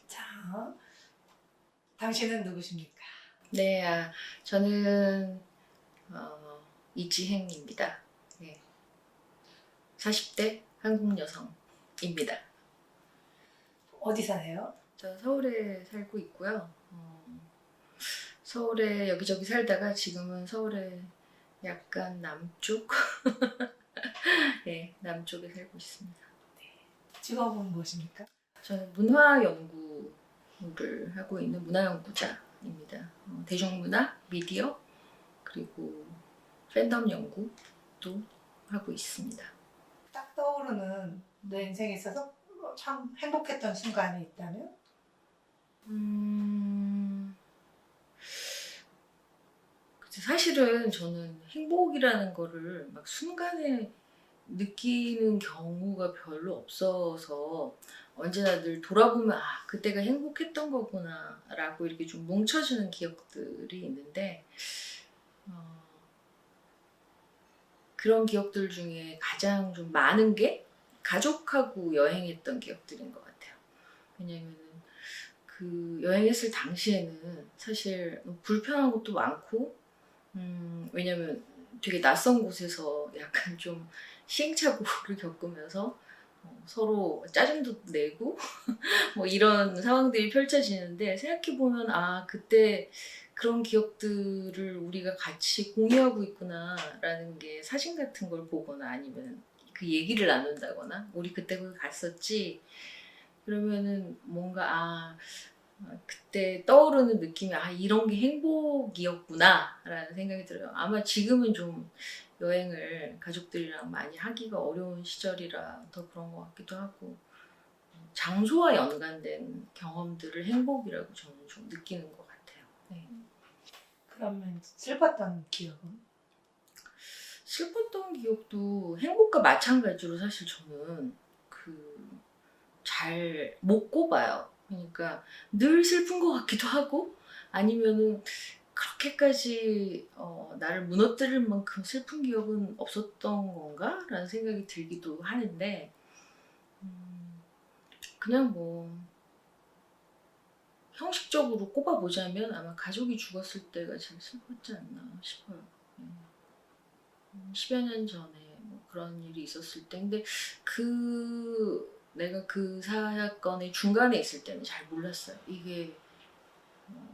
자, 당신은 누구십니까? 네, 저는 이지행입니다. 네, 40대 한국 여성입니다. 어디 사세요? 저 서울에 살고 있고요. 서울에 여기저기 살다가 지금은 서울에 약간 남쪽, 네, 남쪽에 살고 있습니다. 직업은 무엇입니까? 저는 문화 연구를 하고 있는 문화연구자입니다. 대중문화, 미디어, 그리고 팬덤 연구도 하고 있습니다. 딱 떠오르는 내 인생에 있어서 참 행복했던 순간이 있다면? 사실은 저는 행복이라는 거를 막 순간에 느끼는 경우가 별로 없어서 언제나 늘 돌아보면 그때가 행복했던 거구나 라고 이렇게 좀 뭉쳐지는 기억들이 있는데 그런 기억들 중에 가장 좀 많은 게 가족하고 여행했던 기억들인 것 같아요. 왜냐면은 그 여행했을 당시에는 사실 불편한 것도 많고 왜냐면 되게 낯선 곳에서 약간 좀 시행착오를 겪으면서 서로 짜증도 내고 뭐 이런 상황들이 펼쳐지는데 생각해보면 그때 그런 기억들을 우리가 같이 공유하고 있구나라는 게 사진 같은 걸 보거나 아니면 그 얘기를 나눈다거나 우리 그때 거기 갔었지 그러면은 뭔가 그때 떠오르는 느낌이 이런 게 행복이었구나 라는 생각이 들어요. 아마 지금은 좀 여행을 가족들이랑 많이 하기가 어려운 시절이라 더 그런 것 같기도 하고 장소와 연관된 경험들을 행복이라고 저는 좀 느끼는 것 같아요. 네. 그러면 슬펐던 기억은? 슬펐던 기억도 행복과 마찬가지로 사실 저는 잘 못 꼽아요. 그러니까 늘 슬픈 것 같기도 하고 아니면은 그렇게까지 나를 무너뜨릴 만큼 슬픈 기억은 없었던 건가? 라는 생각이 들기도 하는데 그냥 뭐 형식적으로 꼽아보자면 아마 가족이 죽었을 때가 제일 슬펐지 않나 싶어요. 10여 년 전에 뭐 그런 일이 있었을 때 근데 내가 그 사건의 중간에 있을 때는 잘 몰랐어요. 이게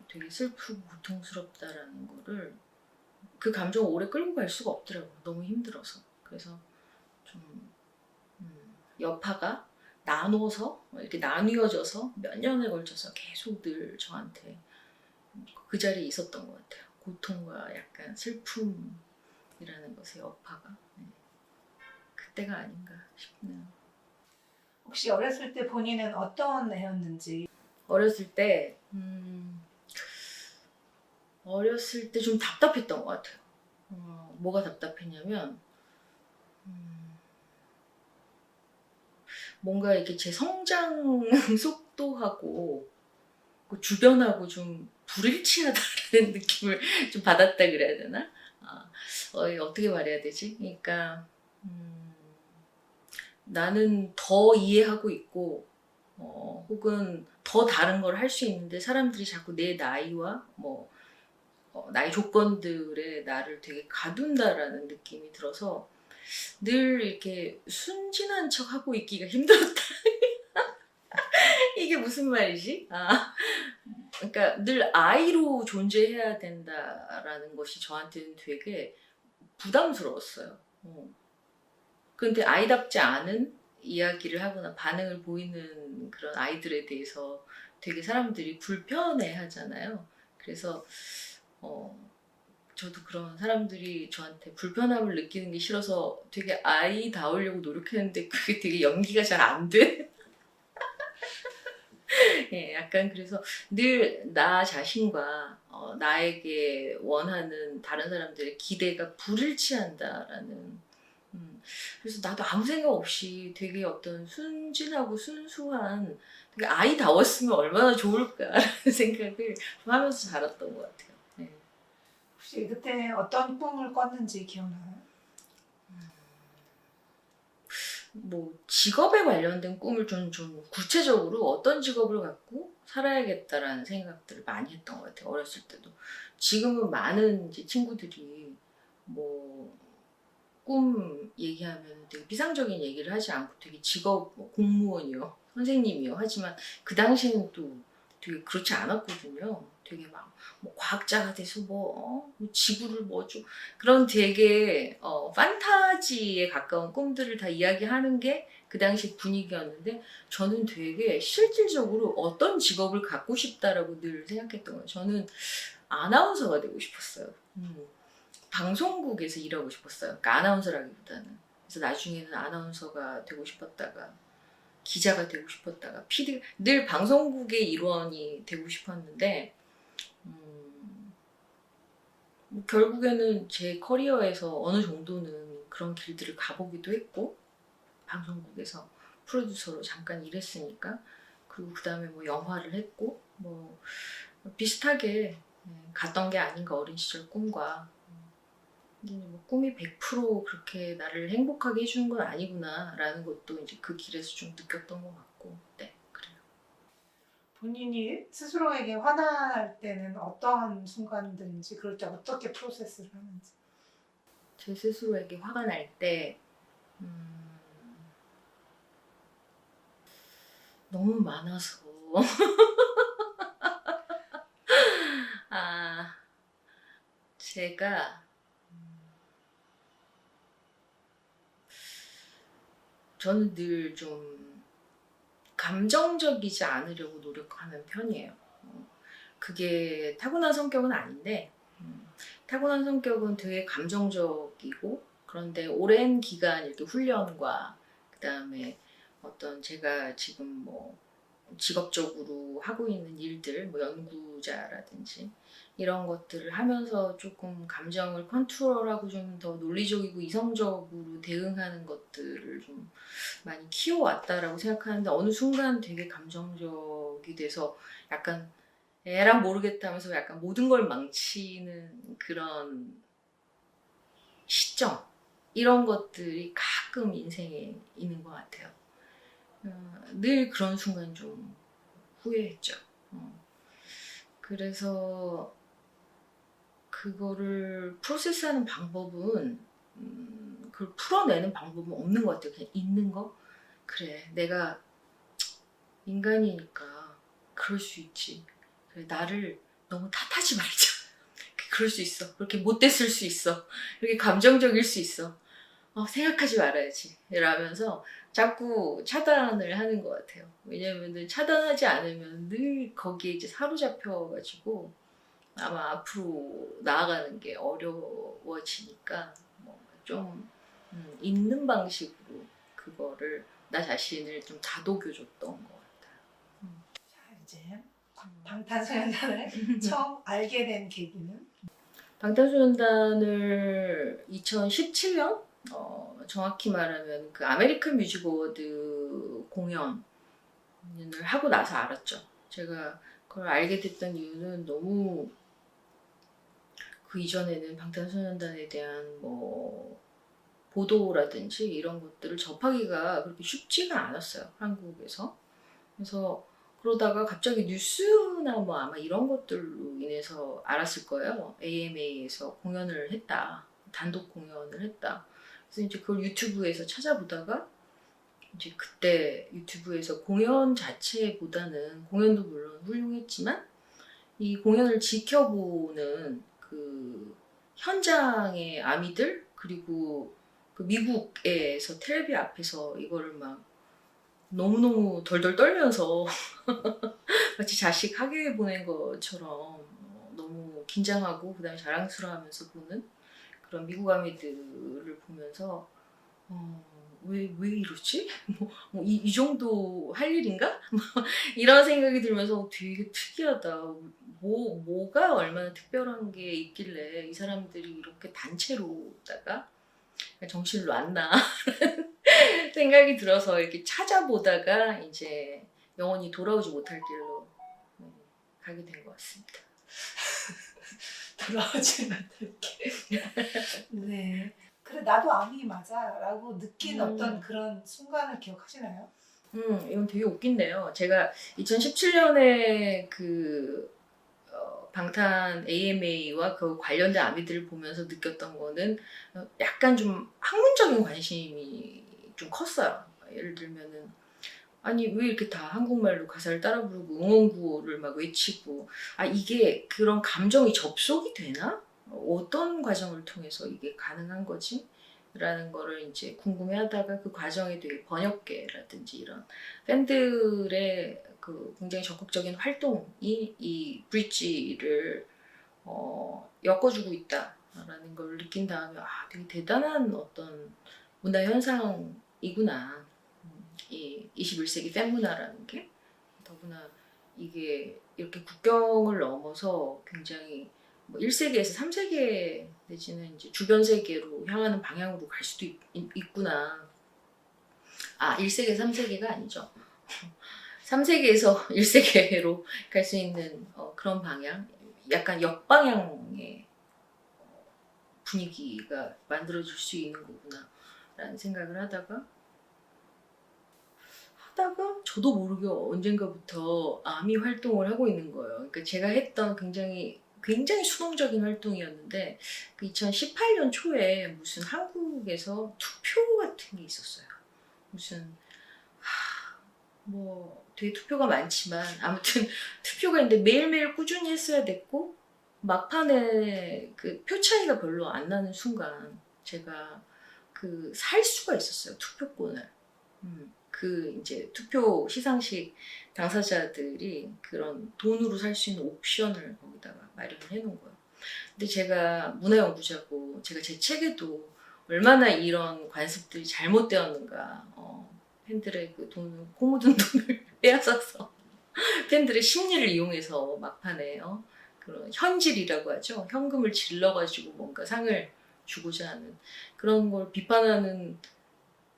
되게 슬프고 고통스럽다라는 거를 그 감정을 오래 끌고 갈 수가 없더라고요. 너무 힘들어서. 그래서 좀 여파가 나눠서 이렇게 나뉘어져서 몇 년에 걸쳐서 계속 늘 저한테 그 자리에 있었던 것 같아요. 고통과 약간 슬픔이라는 것의 여파가 그때가 아닌가 싶네요. 혹시 어렸을 때 본인은 어떤 애였는지? 어렸을 때 어렸을 때 좀 답답했던 것 같아요. 뭐가 답답했냐면 뭔가 이렇게 제 성장 속도하고 그 주변하고 좀 불일치하다는 느낌을 좀 받았다 그래야 되나? 어떻게 말해야 되지? 그러니까 나는 더 이해하고 있고 혹은 더 다른 걸 할 수 있는데 사람들이 자꾸 내 나이와 나의 조건들에 나를 되게 가둔다라는 느낌이 들어서 늘 이렇게 순진한 척 하고 있기가 힘들었다. 이게 무슨 말이지? 그러니까 늘 아이로 존재해야 된다라는 것이 저한테는 되게 부담스러웠어요. 그런데 아이답지 않은 이야기를 하거나 반응을 보이는 그런 아이들에 대해서 되게 사람들이 불편해 하잖아요. 그래서 저도 그런 사람들이 저한테 불편함을 느끼는 게 싫어서 되게 아이다우려고 노력했는데 그게 되게 연기가 잘 안 돼. 예, 약간 그래서 늘 나 자신과 나에게 원하는 다른 사람들의 기대가 불일치한다라는 그래서 나도 아무 생각 없이 되게 어떤 순진하고 순수한 되게 아이다웠으면 얼마나 좋을까라는 생각을 좀 하면서 자랐던 것 같아요. 네. 혹시 그때 어떤 꿈을 꿨는지 기억나요? 뭐 직업에 관련된 꿈을 좀 구체적으로 어떤 직업을 갖고 살아야겠다라는 생각들을 많이 했던 것 같아요. 어렸을 때도. 지금은 많은 이제 친구들이 뭐 꿈 얘기하면 되게 비상적인 얘기를 하지 않고 되게 직업 뭐 공무원이요, 선생님이요 하지만 그 당시에는 또 되게 그렇지 않았거든요. 되게 막 뭐 과학자가 돼서 뭐 지구를 뭐죠 그런 되게 판타지에 가까운 꿈들을 다 이야기하는 게 그 당시 분위기였는데 저는 되게 실질적으로 어떤 직업을 갖고 싶다라고 늘 생각했던 거예요. 저는 아나운서가 되고 싶었어요. 방송국에서 일하고 싶었어요. 그러니까 아나운서라기보다는. 그래서 나중에는 아나운서가 되고 싶었다가 기자가 되고 싶었다가 PD 늘 방송국의 일원이 되고 싶었는데 뭐 결국에는 제 커리어에서 어느 정도는 그런 길들을 가보기도 했고 방송국에서 프로듀서로 잠깐 일했으니까 그리고 그 다음에 뭐 영화를 했고 뭐 비슷하게 갔던 게 아닌가 어린 시절 꿈과 근데 뭐 꿈이 100% 그렇게 나를 행복하게 해주는 건 아니구나라는 것도 이제 그 길에서 좀 느꼈던 것 같고, 네, 그래요. 본인이 스스로에게 화날 때는 어떠한 순간들인지 그럴 때 어떻게 프로세스를 하는지. 제 스스로에게 화가 날 때 너무 많아서 아 제가 저는 늘 좀 감정적이지 않으려고 노력하는 편이에요. 그게 타고난 성격은 아닌데 타고난 성격은 되게 감정적이고 그런데 오랜 기간 이렇게 훈련과 그다음에 어떤 제가 지금 뭐 직업적으로 하고 있는 일들, 뭐 연구자라든지 이런 것들을 하면서 조금 감정을 컨트롤하고 좀 더 논리적이고 이성적으로 대응하는 것들을 좀 많이 키워왔다라고 생각하는데 어느 순간 되게 감정적이 돼서 약간 애랑 모르겠다면서 약간 모든 걸 망치는 그런 시점 이런 것들이 가끔 인생에 있는 것 같아요. 늘 그런 순간 좀 후회했죠. 그래서 그거를 프로세스하는 방법은 그걸 풀어내는 방법은 없는 것 같아요. 그냥 있는 거. 그래, 내가 인간이니까 그럴 수 있지. 그래, 나를 너무 탓하지 말자. 그럴 수 있어. 그렇게 못됐을 수 있어. 그렇게 감정적일 수 있어. 생각하지 말아야지. 이러면서 자꾸 차단을 하는 것 같아요. 왜냐면은 차단하지 않으면 늘 거기에 이제 사로잡혀가지고 아마 앞으로 나아가는 게 어려워지니까 뭐좀 있는 방식으로 그거를 나 자신을 좀 다독여줬던 것 같아요. 자, 이제 방탄소년단을 처음 알게 된 계기는? 방탄소년단을 2017년 정확히 말하면 그 아메리칸 뮤직 어워드 공연을 하고 나서 알았죠. 제가 그걸 알게 됐던 이유는 너무 그 이전에는 방탄소년단에 대한 뭐 보도라든지 이런 것들을 접하기가 그렇게 쉽지가 않았어요. 한국에서. 그래서 그러다가 갑자기 뉴스나 뭐 아마 이런 것들로 인해서 알았을 거예요. AMA에서 공연을 했다. 단독 공연을 했다. 그래서 이제 그걸 유튜브에서 찾아보다가 이제 그때 유튜브에서 공연 자체보다는 공연도 물론 훌륭했지만 이 공연을 지켜보는 그 현장의 아미들 그리고 그 미국에서 텔레비 앞에서 이거를 막 너무너무 덜덜 떨면서 마치 자식 학교에 보낸 것처럼 너무 긴장하고 그다음에 자랑스러워하면서 보는 그런 미국 아미들을 보면서 왜 이러지? 이 정도 할 일인가? 이런 생각이 들면서 되게 특이하다. 뭐가 얼마나 특별한 게 있길래 이 사람들이 이렇게 단체로다가 정신을 놨나 생각이 들어서 이렇게 찾아보다가 이제 영원히 돌아오지 못할 길로 가게 된 것 같습니다. 돌아오지 못할게. 네. 그래 나도 암이 맞아라고 느낀 음. 어떤 그런 순간을 기억하시나요? 이건 되게 웃긴데요. 제가 2017년에 방탄 AMA와 그 관련된 아미들을 보면서 느꼈던 거는 약간 좀 학문적인 관심이 좀 컸어요. 예를 들면은 아니 왜 이렇게 다 한국말로 가사를 따라 부르고 응원구호를 막 외치고 아 이게 그런 감정이 접속이 되나? 어떤 과정을 통해서 이게 가능한 거지? 라는 거를 이제 궁금해하다가 그 과정에 되게 번역계라든지 이런 팬들의 그 굉장히 적극적인 활동이 이 브릿지를 엮어주고 있다라는 걸 느낀 다음에 아 되게 대단한 어떤 문화 현상이구나. 이 21세기 팬 문화라는 게 더구나 이게 이렇게 국경을 넘어서 굉장히 뭐 1세계에서 3세계 내지는 이제 주변 세계로 향하는 방향으로 갈 수도 있구나. 아, 1세계, 3세계가 아니죠. 3세계에서 1세계로 갈 수 있는 그런 방향, 약간 역방향의 분위기가 만들어질 수 있는 거구나 라는 생각을 하다가 저도 모르게 언젠가부터 아미 활동을 하고 있는 거예요. 그러니까 제가 했던 굉장히 수동적인 활동이었는데 그 2018년 초에 무슨 한국에서 투표 같은 게 있었어요. 무슨 뭐 되게 투표가 많지만 아무튼 투표가 있는데 매일매일 꾸준히 했어야 됐고 막판에 그 표 차이가 별로 안 나는 순간 제가 살 수가 있었어요. 투표권을. 그 이제 투표 시상식 당사자들이 그런 돈으로 살 수 있는 옵션을 거기다가 마련을 해놓은 거예요. 근데 제가 문화연구자고 제가 제 책에도 얼마나 이런 관습들이 잘못되었는가 팬들의 그 돈을 코 묻은 돈을 빼앗아서 팬들의 심리를 이용해서 막판에 그런 현질이라고 하죠. 현금을 질러가지고 뭔가 상을 주고자 하는 그런 걸 비판하는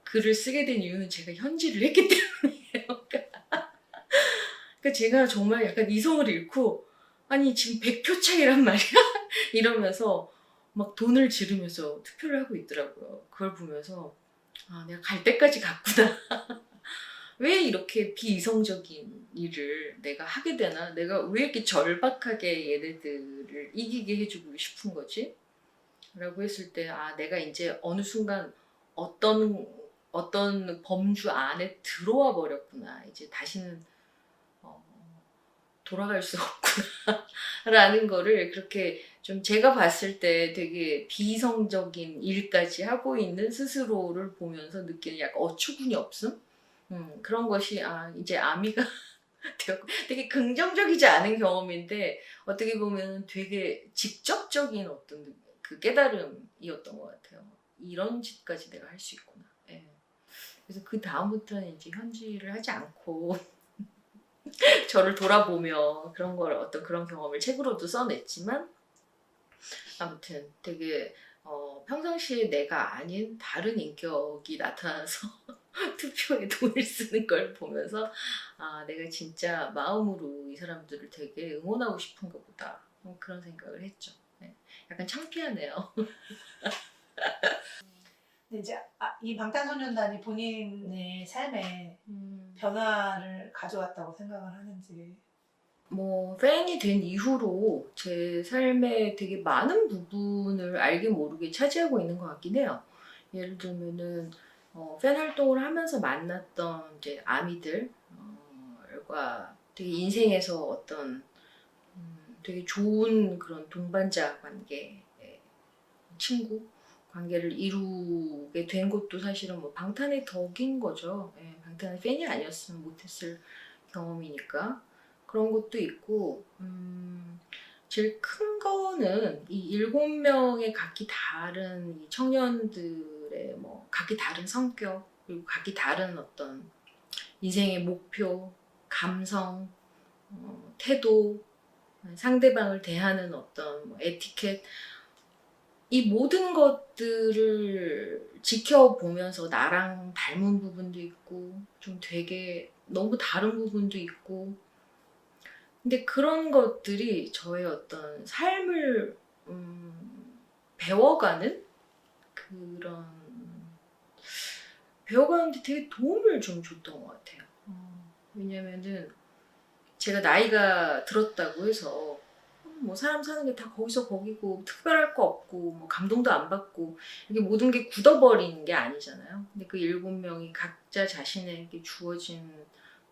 글을 쓰게 된 이유는 제가 현질을 했기 때문이에요. 그러니까 제가 정말 약간 이성을 잃고 아니 지금 100표 차이란 말이야? 이러면서 막 돈을 지르면서 투표를 하고 있더라고요. 그걸 보면서 아 내가 갈 때까지 갔구나. 왜 이렇게 비이성적인 일을 내가 하게 되나? 내가 왜 이렇게 절박하게 얘네들을 이기게 해주고 싶은 거지? 라고 했을 때 아 내가 이제 어느 순간 어떤 범주 안에 들어와 버렸구나. 이제 다시는 돌아갈 수 없구나. 라는 거를 그렇게 좀 제가 봤을 때 되게 비이성적인 일까지 하고 있는 스스로를 보면서 느끼는 약간 어처구니 없음? 그런 것이 아 이제 아미가 되었고 되게 긍정적이지 않은 경험인데 어떻게 보면 되게 직접적인 어떤 그 깨달음이었던 것 같아요. 이런 짓까지 내가 할 수 있구나. 예. 그래서 그 다음부터는 이제 현질을 하지 않고 저를 돌아보며 그런 걸 어떤 그런 경험을 책으로도 써냈지만 아무튼 되게 평상시에 내가 아닌 다른 인격이 나타나서 투표에 돈을 쓰는 걸 보면서 아 내가 진짜 마음으로 이 사람들을 되게 응원하고 싶은가 보다 그런 생각을 했죠. 네. 약간 창피하네요. 근데 이제 이 방탄소년단이 본인의 삶에 변화를 가져왔다고 생각을 하는지. 뭐 팬이 된 이후로 제 삶의 되게 많은 부분을 알게 모르게 차지하고 있는 것 같긴 해요. 예를 들면은 팬 활동을 하면서 만났던 이제 아미들과 되게 인생에서 어떤 되게 좋은 그런 동반자 관계, 친구 관계를 이루게 된 것도 사실은 뭐 방탄의 덕인 거죠. 예, 방탄의 팬이 아니었으면 못했을 경험이니까. 그런 것도 있고 제일 큰 거는 이 7명의 각기 다른 이 청년들의 뭐 각기 다른 성격 그리고 각기 다른 어떤 인생의 목표, 감성, 태도, 상대방을 대하는 어떤 뭐 에티켓 이 모든 것들을 지켜보면서 나랑 닮은 부분도 있고 좀 되게 너무 다른 부분도 있고 근데 그런 것들이 저의 어떤 삶을 배워가는 그 그런 배워가는데 되게 도움을 좀 줬던 것 같아요. 왜냐면은 제가 나이가 들었다고 해서 뭐 사람 사는 게 다 거기서 거기고 특별할 거 없고 뭐 감동도 안 받고 이게 모든 게 굳어버리는 게 아니잖아요. 근데 그 7명이 각자 자신에게 주어진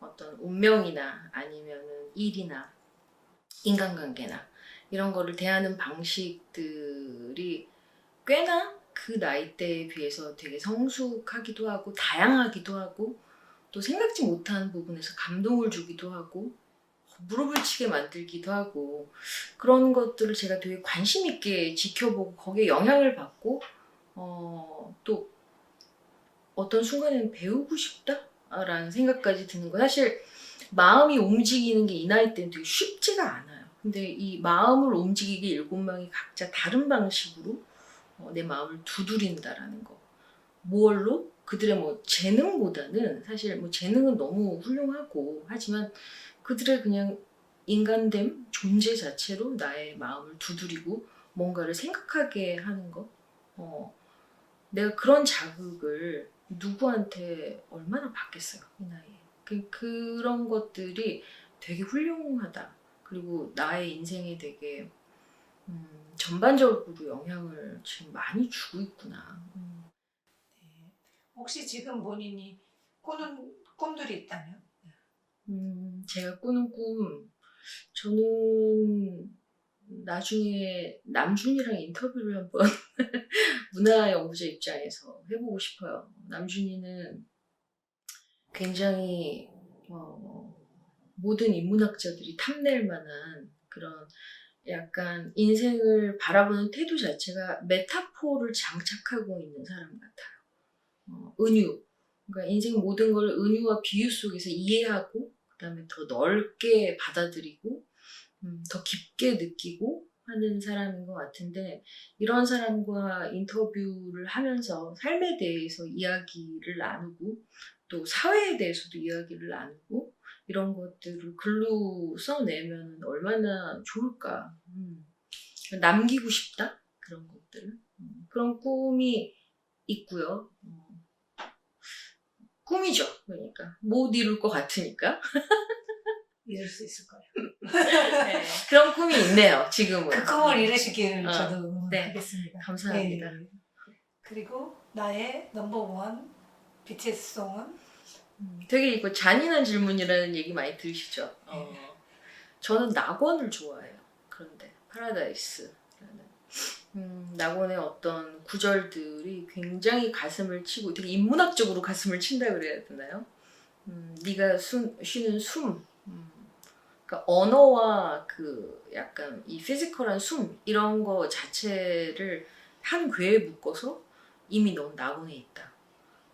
어떤 운명이나 아니면은 일이나 인간관계나 이런 거를 대하는 방식들이 꽤나 그 나이대에 비해서 되게 성숙하기도 하고 다양하기도 하고 또 생각지 못한 부분에서 감동을 주기도 하고 무릎을 치게 만들기도 하고 그런 것들을 제가 되게 관심 있게 지켜보고 거기에 영향을 받고 또 어떤 순간에는 배우고 싶다라는 생각까지 드는 거. 사실 마음이 움직이는 게 이 나이 때는 되게 쉽지가 않아요. 근데 이 마음을 움직이게 7명이 각자 다른 방식으로 내 마음을 두드린다라는 거. 뭘로? 그들의 뭐 재능보다는 사실 뭐 재능은 너무 훌륭하고 하지만 그들의 그냥 인간됨, 존재 자체로 나의 마음을 두드리고 뭔가를 생각하게 하는 거. 내가 그런 자극을 누구한테 얼마나 받겠어요, 이 나이에. 그런 것들이 되게 훌륭하다. 그리고 나의 인생에 되게 전반적으로 영향을 지금 많이 주고 있구나. 네. 혹시 지금 본인이 꾸는 꿈들이 있다면? 제가 꾸는 꿈, 저는 나중에 남준이랑 인터뷰를 한번 문화연구자 입장에서 해보고 싶어요. 남준이는 굉장히 모든 인문학자들이 탐낼 만한 그런 약간 인생을 바라보는 태도 자체가 메타포를 장착하고 있는 사람 같아요. 은유. 그러니까 인생 모든 걸 은유와 비유 속에서 이해하고 그다음에 더 넓게 받아들이고 더 깊게 느끼고 하는 사람인 것 같은데 이런 사람과 인터뷰를 하면서 삶에 대해서 이야기를 나누고 또 사회에 대해서도 이야기를 나누고 이런 것들을 글로 써내면 얼마나 좋을까. 남기고 싶다 그런 것들. 그런 꿈이 있고요. 꿈이죠. 그러니까 못 이룰 것 같으니까. 이룰 수 있을 거예요. 네, 그런 꿈이 있네요. 지금은. 그 꿈을 이루시길 저도 네. 응원하겠습니다. 감사합니다. 네. 그리고 나의 넘버원 BTS 송은? 되게 이거 잔인한 질문이라는 얘기 많이 들으시죠? 저는 낙원을 좋아해요. 그런데 파라다이스라는 낙원의 어떤 구절들이 굉장히 가슴을 치고 되게 인문학적으로 가슴을 친다 그래야 되나요? 네가 쉬는 숨, 그러니까 언어와 그 약간 이 피지컬한 숨 이런 거 자체를 한 궤에 묶어서 이미 넌 낙원에 있다.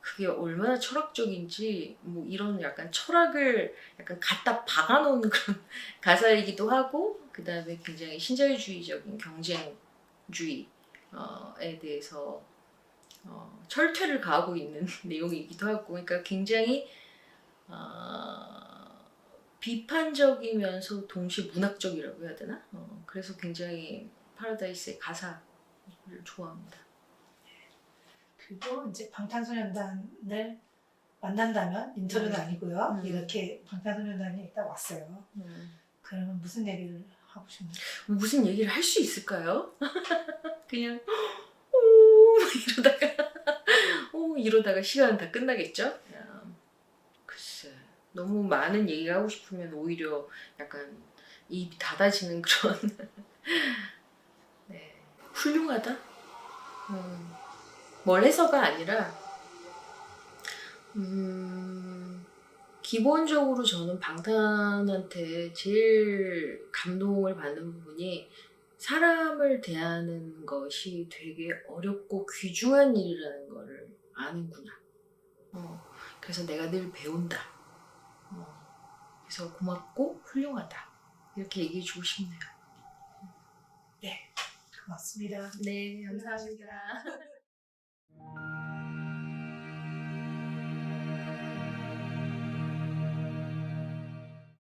그게 얼마나 철학적인지 뭐 이런 약간 철학을 약간 갖다 박아놓은 그런 가사이기도 하고 그 다음에 굉장히 신자유주의적인 경쟁주의에 대해서 철퇴를 가하고 있는 내용이기도 하고 그러니까 굉장히 비판적이면서 동시에 문학적이라고 해야 되나? 그래서 굉장히 파라다이스의 가사를 좋아합니다. 그리고 이제 방탄소년단을 만난다면 인터뷰는 아니고요. 이렇게 방탄소년단이 딱 왔어요. 그러면 무슨 얘기를 하고 싶나요? 무슨 얘기를 할 수 있을까요? 그냥 오 이러다가 시간 다 끝나겠죠? 글쎄 너무 많은 얘기를 하고 싶으면 오히려 약간 입이 닫아지는 그런 네, 훌륭하다? 뭘 해서가 아니라 기본적으로 저는 방탄한테 제일 감동을 받는 부분이 사람을 대하는 것이 되게 어렵고 귀중한 일이라는 거를 아는구나. 그래서 내가 늘 배운다. 그래서 고맙고 훌륭하다. 이렇게 얘기해 주고 싶네요. 네, 고맙습니다. 네, 감사합니다.